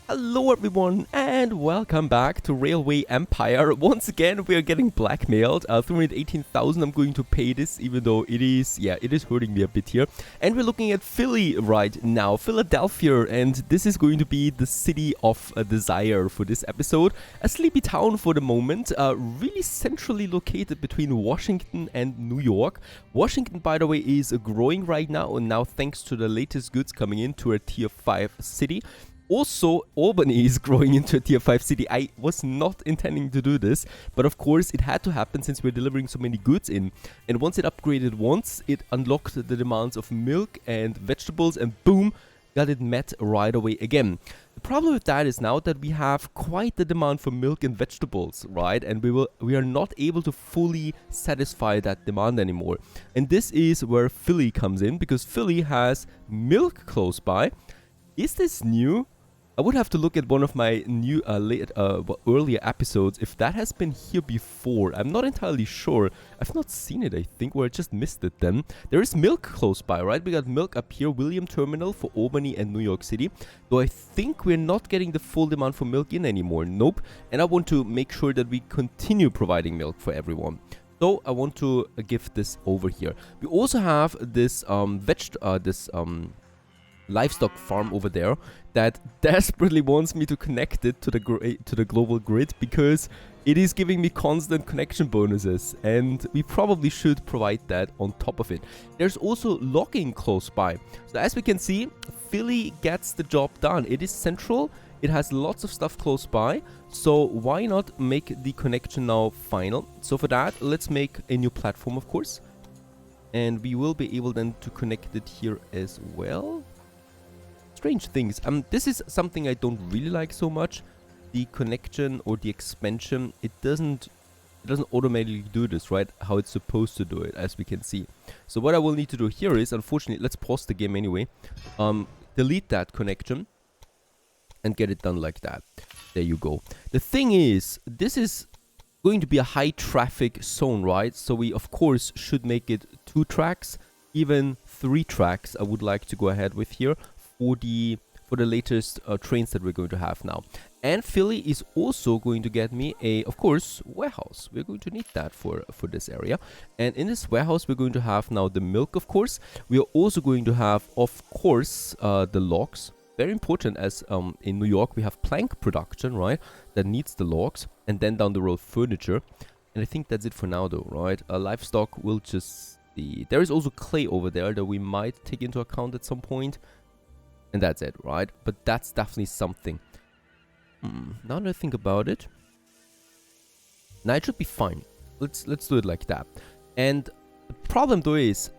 Hello everyone and welcome back to Railway Empire. Once again we are getting blackmailed. 318,000 I'm going to pay this, even though it is hurting me a bit here. And we're looking at Philly right now, Philadelphia, and this is going to be the city of desire for this episode. A sleepy town for the moment, really centrally located between Washington and New York. Washington, by the way, is growing right now, and now thanks to the latest goods coming into a tier 5 city. Also, Albany is growing into a tier 5 city. I was not intending to do this, but of course it had to happen since we're delivering so many goods in. And once it upgraded once, it unlocked the demands of milk and vegetables, and boom, got it met right away again. The problem with that is now that we have quite the demand for milk and vegetables, right? And we are not able to fully satisfy that demand anymore. And this is where Philly comes in, because Philly has milk close by. Is this new? I would have to look at one of my new earlier episodes if that has been here before. I'm not entirely sure. I've not seen it, I think, or I just missed it then. There is milk close by, right? We got milk up here, William Terminal for Albany and New York City. Though I think we're not getting the full demand for milk in anymore. Nope. And I want to make sure that we continue providing milk for everyone. So I want to give this over here. We also have this livestock farm over there that desperately wants me to connect it to the global grid, because it is giving me constant connection bonuses, and we probably should provide that on top of it. There's also logging close by. So as we can see, Philly gets the job done. It is central. It has lots of stuff close by, so why not make the connection now final? So for that, let's make a new platform, of course, and we will be able then to connect it here as well. Strange things. This is something I don't really like so much. The connection or the expansion, it doesn't automatically do this, right? How it's supposed to do it, as we can see. So what I will need to do here is, unfortunately, let's pause the game anyway. Delete that connection and get it done like that. There you go. The thing is, this is going to be a high traffic zone, right? So we of course should make it 2 tracks, even 3 tracks. I would like to go ahead with here for the latest trains that we're going to have now. And Philly is also going to get me a, of course, warehouse. We're going to need that for this area. And in this warehouse, we're going to have now the milk, of course. We are also going to have, of course, the logs. Very important, as in New York, we have plank production, right? That needs the logs. And then down the road, furniture. And I think that's it for now, though, right? Livestock will just be... There is also clay over there that we might take into account at some point. And that's it, right? But that's definitely something. Now that I think about it, now it should be fine. Let's do it like that. And the problem though is,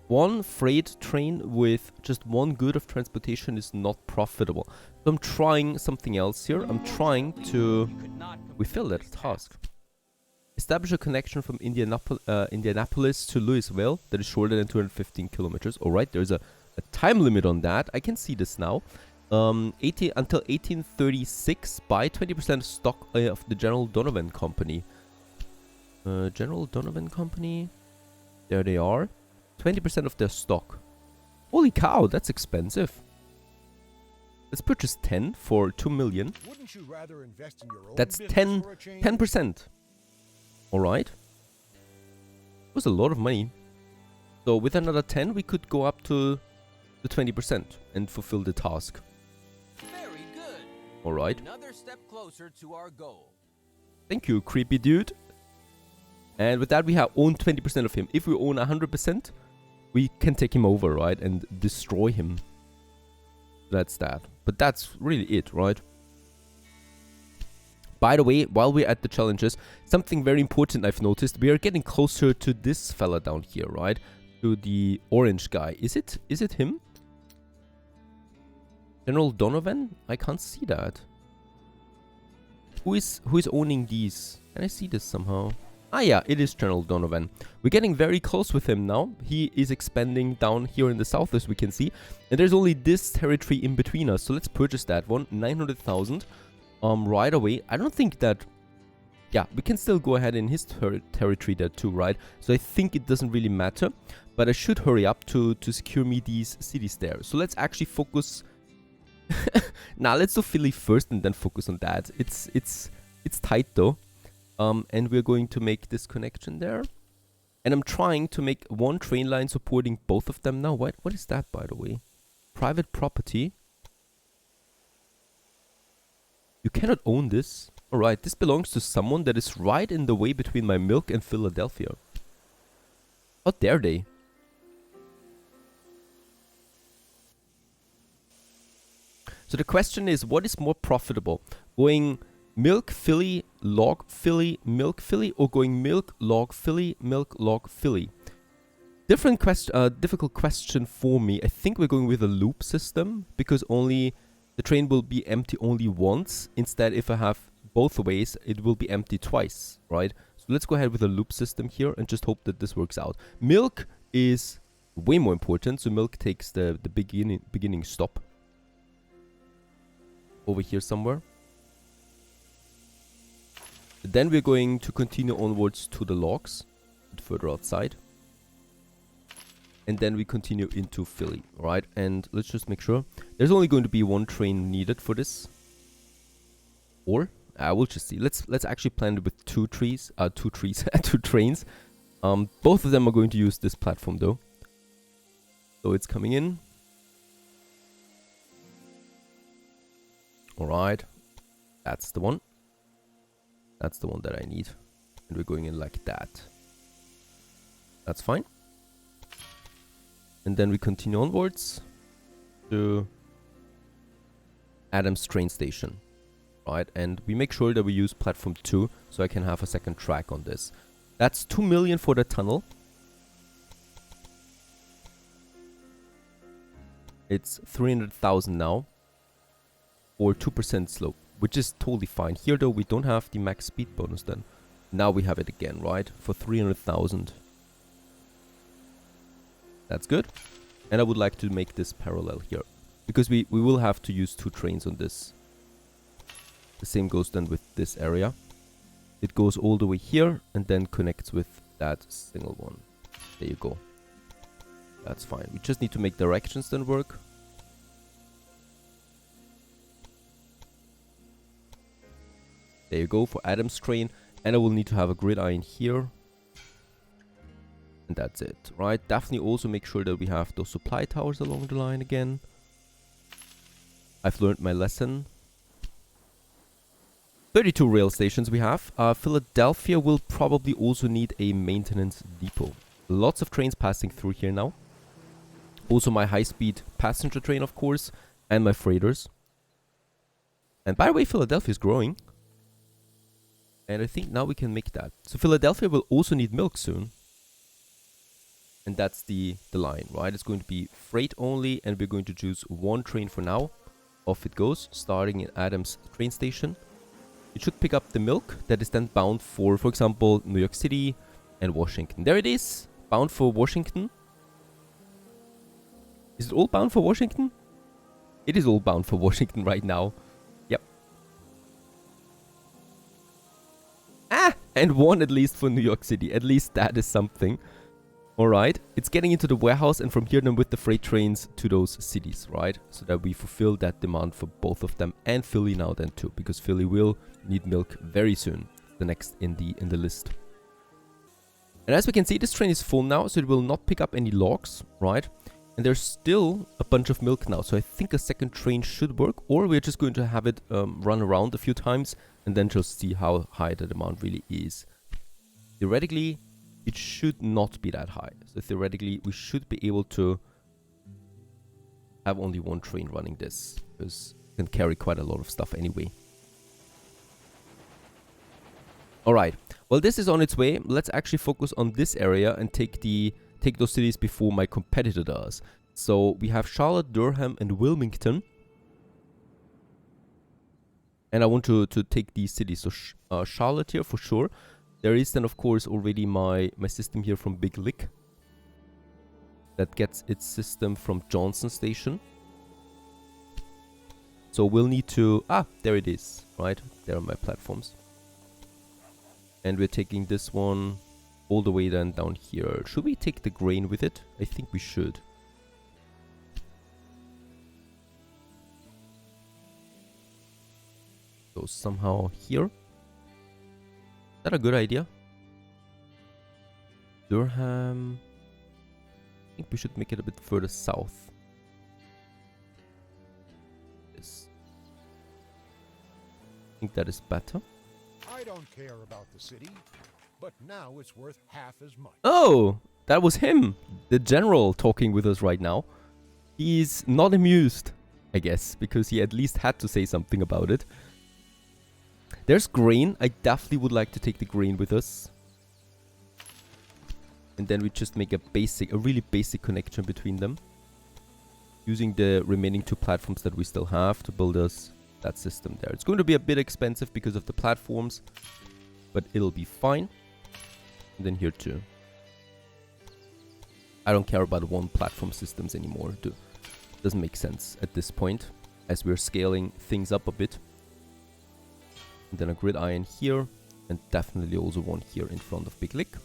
one freight train with just one good of transportation is not profitable. So I'm trying something else here. I'm trying to... We failed at a task. Establish a connection from Indianapolis to Louisville that is shorter than 215 kilometers. Alright, there's a time limit on that. I can see this now. Until 1836, buy 20% stock of the General Donovan Company. General Donovan Company. There they are. 20% of their stock. Holy cow, that's expensive. Let's purchase 10 for 2 million. Wouldn't you rather invest in your own That's business for a change? 10%. Alright. It was a lot of money. So with another 10, we could go up to the 20% and fulfill the task. Very good. All right. Another step closer to our goal. Thank you, creepy dude. And with that, we have own 20% of him. If we own 100%, we can take him over, right? And destroy him. That's that. But that's really it, right? By the way, while we're at the challenges, something very important I've noticed. We are getting closer to this fella down here, right? To the orange guy. Is it him? General Donovan? I can't see that. Who is owning these? Can I see this somehow? Ah yeah, it is General Donovan. We're getting very close with him now. He is expanding down here in the south, as we can see. And there's only this territory in between us. So let's purchase that one. 900,000 right away. I don't think that... Yeah, we can still go ahead in his territory there too, right? So I think it doesn't really matter. But I should hurry up to secure me these cities there. So let's actually focus Now let's do Philly first and then focus on that. It's tight though. And we're going to make this connection there. And I'm trying to make one train line supporting both of them now. What is that, by the way? Private property. You cannot own this. Alright, this belongs to someone that is right in the way between my milk and Philadelphia. How dare they? So the question is, what is more profitable? Going milk Philly, log Philly, milk Philly, or going milk log Philly, milk log Philly? Difficult question for me. I think we're going with a loop system because only the train will be empty only once. Instead, if I have both ways, it will be empty twice, right? So let's go ahead with a loop system here and just hope that this works out. Milk is way more important, so milk takes the beginning stop over here somewhere. Then we're going to continue onwards to the logs, a bit further outside. And then we continue into Philly, right? And let's just make sure. There's only going to be one train needed for this. Or, we'll just see. Let's actually plan it with two trains. Both of them are going to use this platform though. So it's coming in. Alright, that's the one. That's the one that I need. And we're going in like that. That's fine. And then we continue onwards to Adams train station. Right, and we make sure that we use platform 2 so I can have a second track on this. That's 2 million for the tunnel. It's 300,000 now. Or 2% slope, which is totally fine. Here though, we don't have the max speed bonus then. Now we have it again, right? For 300,000. That's good. And I would like to make this parallel here. Because we will have to use two trains on this. The same goes then with this area. It goes all the way here and then connects with that single one. There you go. That's fine. We just need to make directions then work. There you go for Adams train. And I will need to have a gridiron here. And that's it, right? Definitely also make sure that we have those supply towers along the line again. I've learned my lesson. 32 rail stations we have. Philadelphia will probably also need a maintenance depot. Lots of trains passing through here now. Also my high-speed passenger train, of course. And my freighters. And by the way, Philadelphia is growing. And I think now we can make that. So Philadelphia will also need milk soon. And that's the line, right? It's going to be freight only. And we're going to choose one train for now. Off it goes, starting in Adams train station. It should pick up the milk that is then bound for example, New York City and Washington. There it is, bound for Washington. Is it all bound for Washington? It is all bound for Washington right now. Yep. And one at least for New York City. At least that is something. Alright, it's getting into the warehouse and from here then with the freight trains to those cities, right? So that we fulfill that demand for both of them and Philly now then too, because Philly will need milk very soon, the next in the list. And as we can see, this train is full now, so it will not pick up any logs, right? And there's still a bunch of milk now, so I think a second train should work, or we're just going to have it run around a few times and then just see how high the demand really is. Theoretically, it should not be that high. So theoretically, we should be able to have only one train running this, because it can carry quite a lot of stuff anyway. Alright, well this is on its way. Let's actually focus on this area and take those cities before my competitor does. So we have Charlotte, Durham and Wilmington. And I want to take these cities. So Charlotte here for sure. There is then of course already my system here from Big Lick. That gets its system from Johnson Station. So we'll need to... there it is, right? There are my platforms. And we're taking this one all the way then down here. Should we take the grain with it? I think we should. goes somehow here. Is that a good idea? Durham. I think we should make it a bit further south. This. I think that is better. I don't care about the city, but now it's worth half as much. Oh, that was him, the general, talking with us right now. He's not amused, I guess, because he at least had to say something about it. There's grain. I definitely would like to take the grain with us. And then we just make a really basic connection between them. Using the remaining 2 platforms that we still have to build us that system there. It's going to be a bit expensive because of the platforms, but it'll be fine. And then here too. I don't care about 1 platform systems anymore. Doesn't make sense at this point, as we're scaling things up a bit. And then a grid iron here, and definitely also one here in front of Big Lick.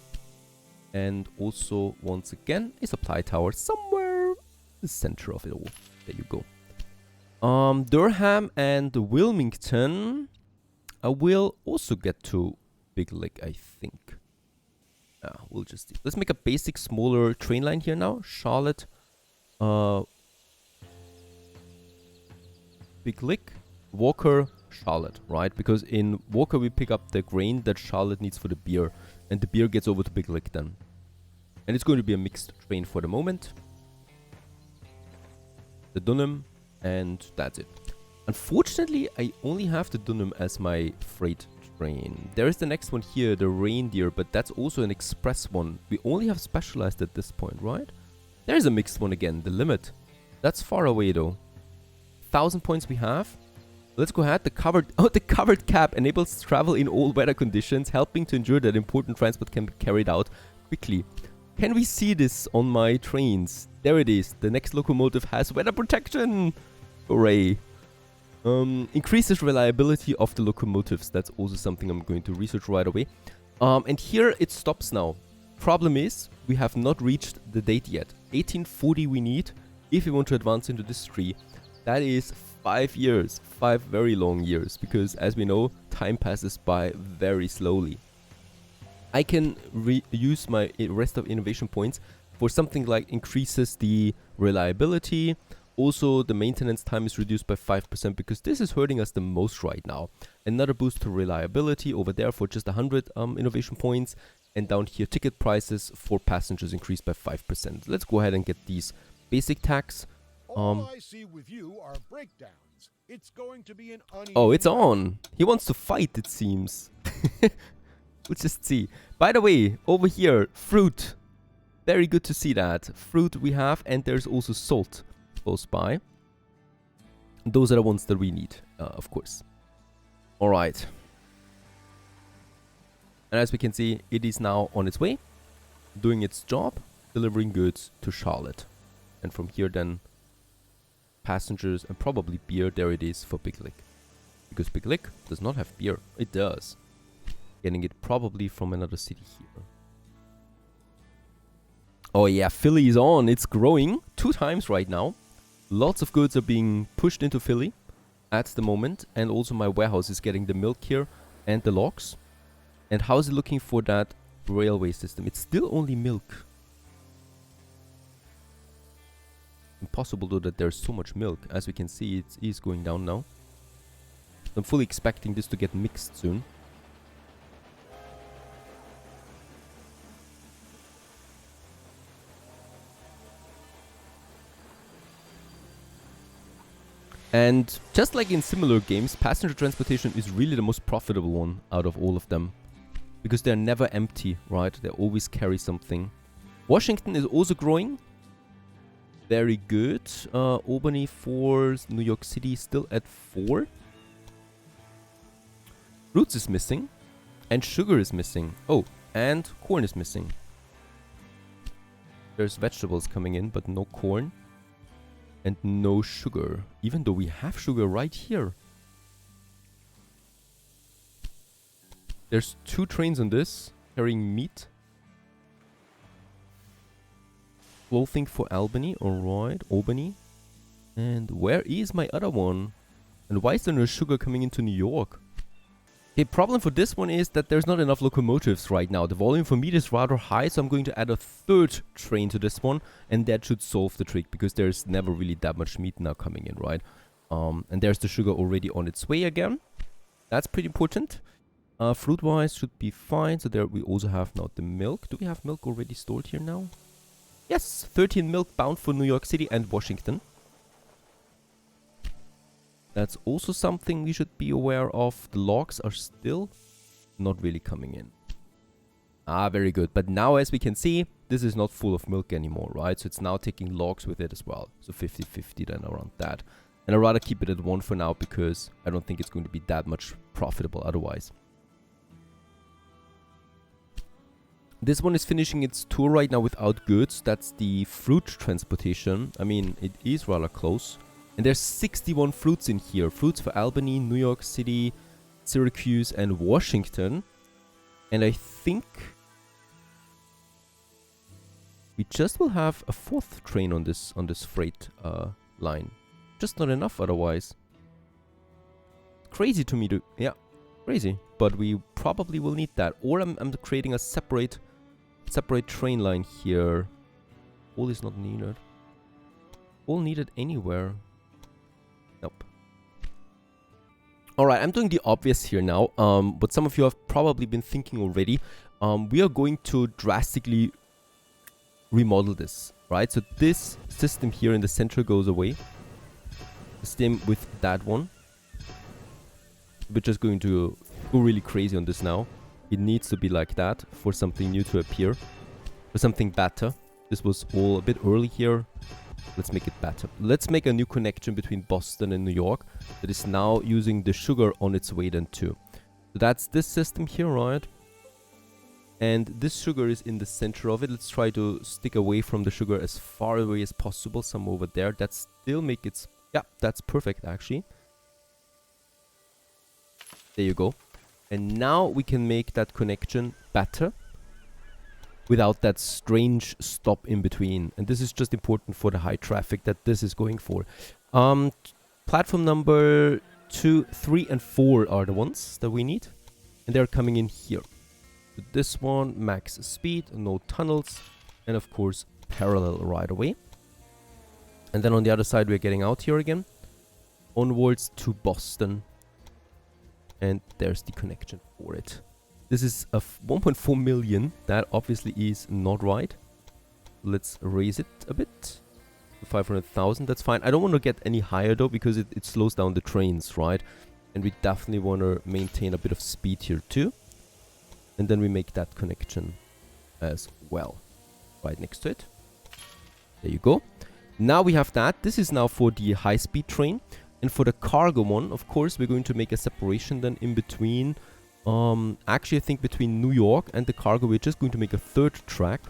And also, once again, a supply tower somewhere in the center of it all. There you go. Durham and Wilmington. I will also get to Big Lick, I think. We'll just... Let's make a basic, smaller train line here now. Charlotte. Big Lick. Walker. Charlotte, right? Because in Walker we pick up the grain that Charlotte needs for the beer. And the beer gets over to Big Lick then. And it's going to be a mixed train for the moment. The Dunham. And that's it. Unfortunately, I only have the Dunham as my freight train. There is the next one here, the Reindeer, but that's also an express one. We only have specialized at this point, right? There's a mixed one again, the Limit. That's far away though. 1,000 points we have. Let's go ahead. The covered cab enables travel in all weather conditions, helping to ensure that important transport can be carried out quickly. Can we see this on my trains? There it is. The next locomotive has weather protection. Hooray. Increases reliability of the locomotives. That's also something I'm going to research right away. And here it stops now. Problem is, we have not reached the date yet. 1840 we need if we want to advance into this tree. That is 5 years. 5 very long years. Because as we know, time passes by very slowly. I can use my rest of innovation points for something like increases the reliability. Also, the maintenance time is reduced by 5% because this is hurting us the most right now. Another boost to reliability over there for just 100 innovation points. And down here, ticket prices for passengers increased by 5%. Let's go ahead and get these basic tax. All I see with you are breakdowns. It's going to be an uneven... Oh, it's on. He wants to fight, it seems. Let's just see. By the way, over here, fruit. Very good to see that. Fruit we have, and there's also salt close by. Those are the ones that we need, of course. Alright. And as we can see, it is now on its way, doing its job, delivering goods to Charlotte. And from here then, passengers and probably beer, there it is for Big Lick. Because Big Lick does not have beer. It does. Getting it probably from another city here. Oh yeah, Philly is on. It's growing 2 times right now. Lots of goods are being pushed into Philly at the moment. And also my warehouse is getting the milk here and the logs. And how is it looking for that railway system? It's still only milk. Impossible though that there's so much milk. As we can see, it is going down now. I'm fully expecting this to get mixed soon. And just like in similar games, passenger transportation is really the most profitable one out of all of them. Because they're never empty, right? They always carry something. Washington is also growing. Very good. Albany 4, New York City still at 4. Fruits is missing. And sugar is missing. Oh, and corn is missing. There's vegetables coming in, but no corn. And no sugar. Even though we have sugar right here. There's 2 trains on this carrying meat. Clothing for Albany. Alright, Albany. And where is my other one? And why is there no sugar coming into New York? The problem for this one is that there's not enough locomotives right now. The volume for meat is rather high, so I'm going to add a third train to this one, and that should solve the trick, because there's never really that much meat now coming in, right? And there's the sugar already on its way again. That's pretty important. Fruit-wise should be fine. So there we also have now the milk. Do we have milk already stored here now? Yes, 13 milk bound for New York City and Washington. That's also something we should be aware of. The logs are still not really coming in. Ah, very good. But now, as we can see, this is not full of milk anymore, right? So it's now taking logs with it as well. So 50-50 then around that. And I'd rather keep it at 1 for now, because I don't think it's going to be that much profitable otherwise. This one is finishing its tour right now without goods. That's the fruit transportation. I mean, it is rather close. And there's 61 fruits in here. Fruits for Albany, New York City, Syracuse, and Washington. And I think we just will have a 4th train on this freight line. Just not enough otherwise. Crazy to me to... Yeah, crazy. But we probably will need that. Or I'm creating a separate train line here. All is not needed. All needed anywhere. Nope. Alright, I'm doing the obvious here now. But some of you have probably been thinking already. We are going to drastically remodel this, right? So this system here in the center goes away. The same with that one. We're just going to go really crazy on this now. It needs to be like that for something new to appear. For something better. This was all a bit early here. Let's make it better. Let's make a new connection between Boston and New York that is now using the sugar on its way then too. So that's this system here, right? And this sugar is in the center of it. Let's try to stick away from the sugar as far away as possible. Some over there. That still make it... Yeah, that's perfect actually. There you go. And now we can make that connection better without that strange stop in between. And this is just important for the high traffic that this is going for. Platform number 2, 3, and 4 are the ones that we need. And they're coming in here. So this one, max speed, no tunnels, and of course parallel right away. And then on the other side we're getting out here again. Onwards to Boston. And there's the connection for it. This is a 1.4 million. That obviously is not right. Let's raise it a bit. 500,000, that's fine. I don't want to get any higher though, because it slows down the trains, right? And we definitely want to maintain a bit of speed here too. And then we make that connection as well. Right next to it. There you go. Now we have that. This is now for the high-speed train. And for the cargo one, of course, we're going to make a separation then in between. Actually, I think between New York and the cargo, we're just going to make a 3rd track.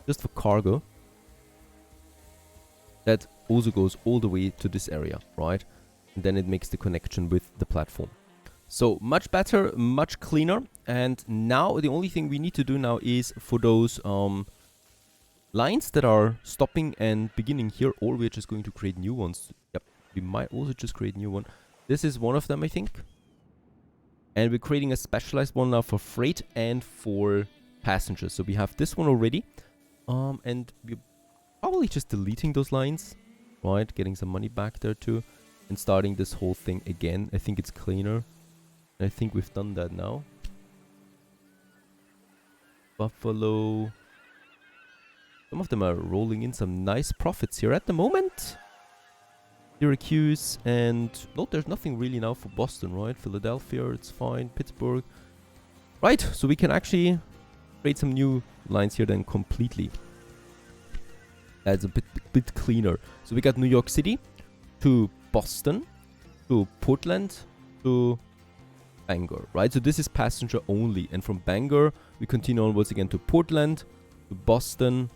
Just for cargo. That also goes all the way to this area, right? And then it makes the connection with the platform. So, much better, much cleaner. And now, the only thing we need to do now is for those lines that are stopping and beginning here, or we're just going to create new ones. Yep, we might also just create a new one. This is one of them, I think. And we're creating a specialized one now for freight and for passengers. So we have this one already. And we're probably just deleting those lines, right? Getting some money back there too. And starting this whole thing again. I think it's cleaner. And I think we've done that now. Buffalo. Some of them are rolling in some nice profits here at the moment. Syracuse, and no, there's nothing really now for Boston, right? Philadelphia, it's fine. Pittsburgh. Right, so we can actually create some new lines here then completely. That's a bit cleaner. So we got New York City to Boston to Portland to Bangor, right? So this is passenger only. And from Bangor, we continue onwards again to Portland, to Boston,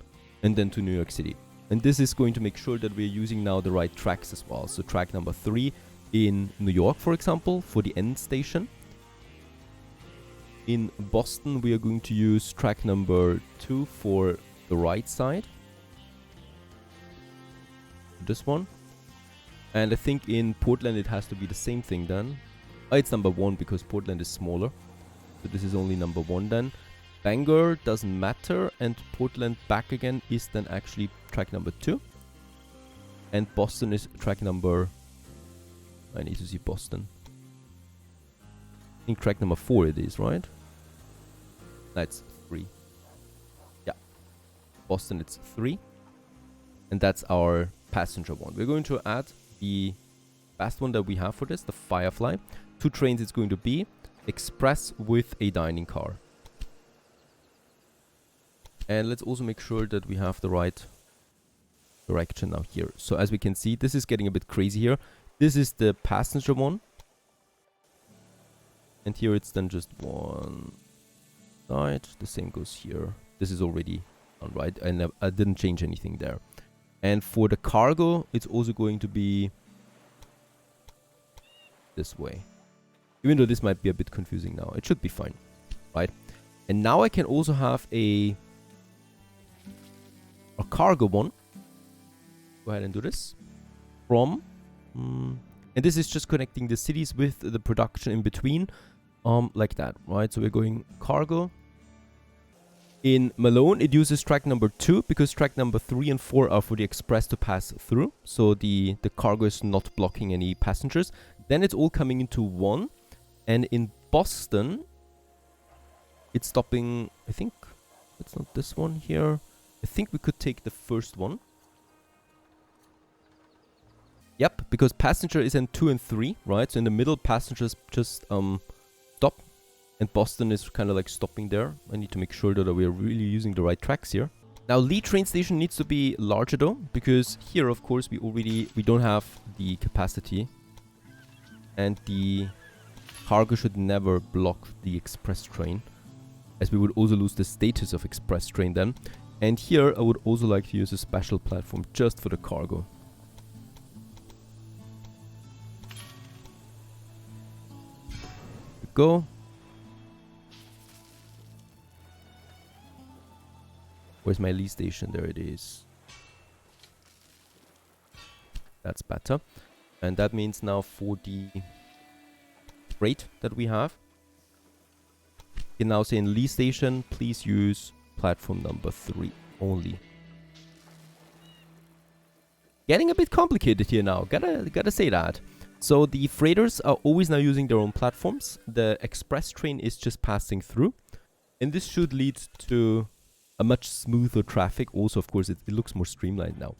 and then to New York City. And this is going to make sure that we're using now the right tracks as well. So track number 3 in New York, for example, for the end station. In Boston, we are going to use track number 2 for the right side. This one. And I think in Portland, it has to be the same thing then. Oh, it's number 1 because Portland is smaller. So this is only number 1 then. Bangor doesn't matter, and Portland back again is then actually track number 2. And Boston is track number... I need to see Boston. I think track number 4 it is, right? That's 3. Yeah. Boston, it's 3. And that's our passenger one. We're going to add the fast one that we have for this, the Firefly. 2 trains it's going to be. Express with a dining car. And let's also make sure that we have the right direction now here. So as we can see, this is getting a bit crazy here. This is the passenger one. And here it's then just one side. The same goes here. This is already done, right? I didn't change anything there. And for the cargo, it's also going to be this way. Even though this might be a bit confusing now. It should be fine, right? And now I can also have a cargo one. Go ahead and do this. From... and this is just connecting the cities with the production in between. Like that, right? So we're going cargo. In Malone, it uses track number 2 because track number 3 and 4 are for the express to pass through. So the cargo is not blocking any passengers. Then it's all coming into 1. And in Boston, it's stopping, I think, it's not this one here. I think we could take the first one. Yep, because passenger is in 2 and 3, right? So in the middle, passengers just stop. And Boston is kind of like stopping there. I need to make sure that we're really using the right tracks here. Now, Lee train station needs to be larger though, because here, of course, we don't have the capacity. And the cargo should never block the express train, as we would also lose the status of express train then. And here, I would also like to use a special platform just for the cargo. Go. Where's my Lee station? There it is. That's better. And that means now for the freight that we have, you can now say in Lee station, please use platform number 3 only. Getting a bit complicated here now. Gotta say that. So the freighters are always now using their own platforms. The express train is just passing through. And this should lead to a much smoother traffic. Also, of course, it looks more streamlined now.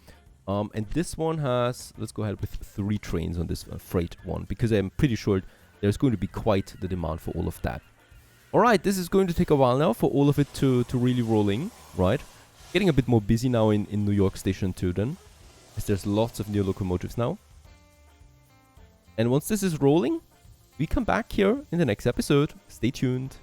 And this one has, let's go ahead with 3 trains on this freight one, because I'm pretty sure there's going to be quite the demand for all of that. Alright, this is going to take a while now for all of it to really roll in, right? Getting a bit more busy now in New York Station 2 then, as there's lots of new locomotives now. And once this is rolling, we come back here in the next episode. Stay tuned.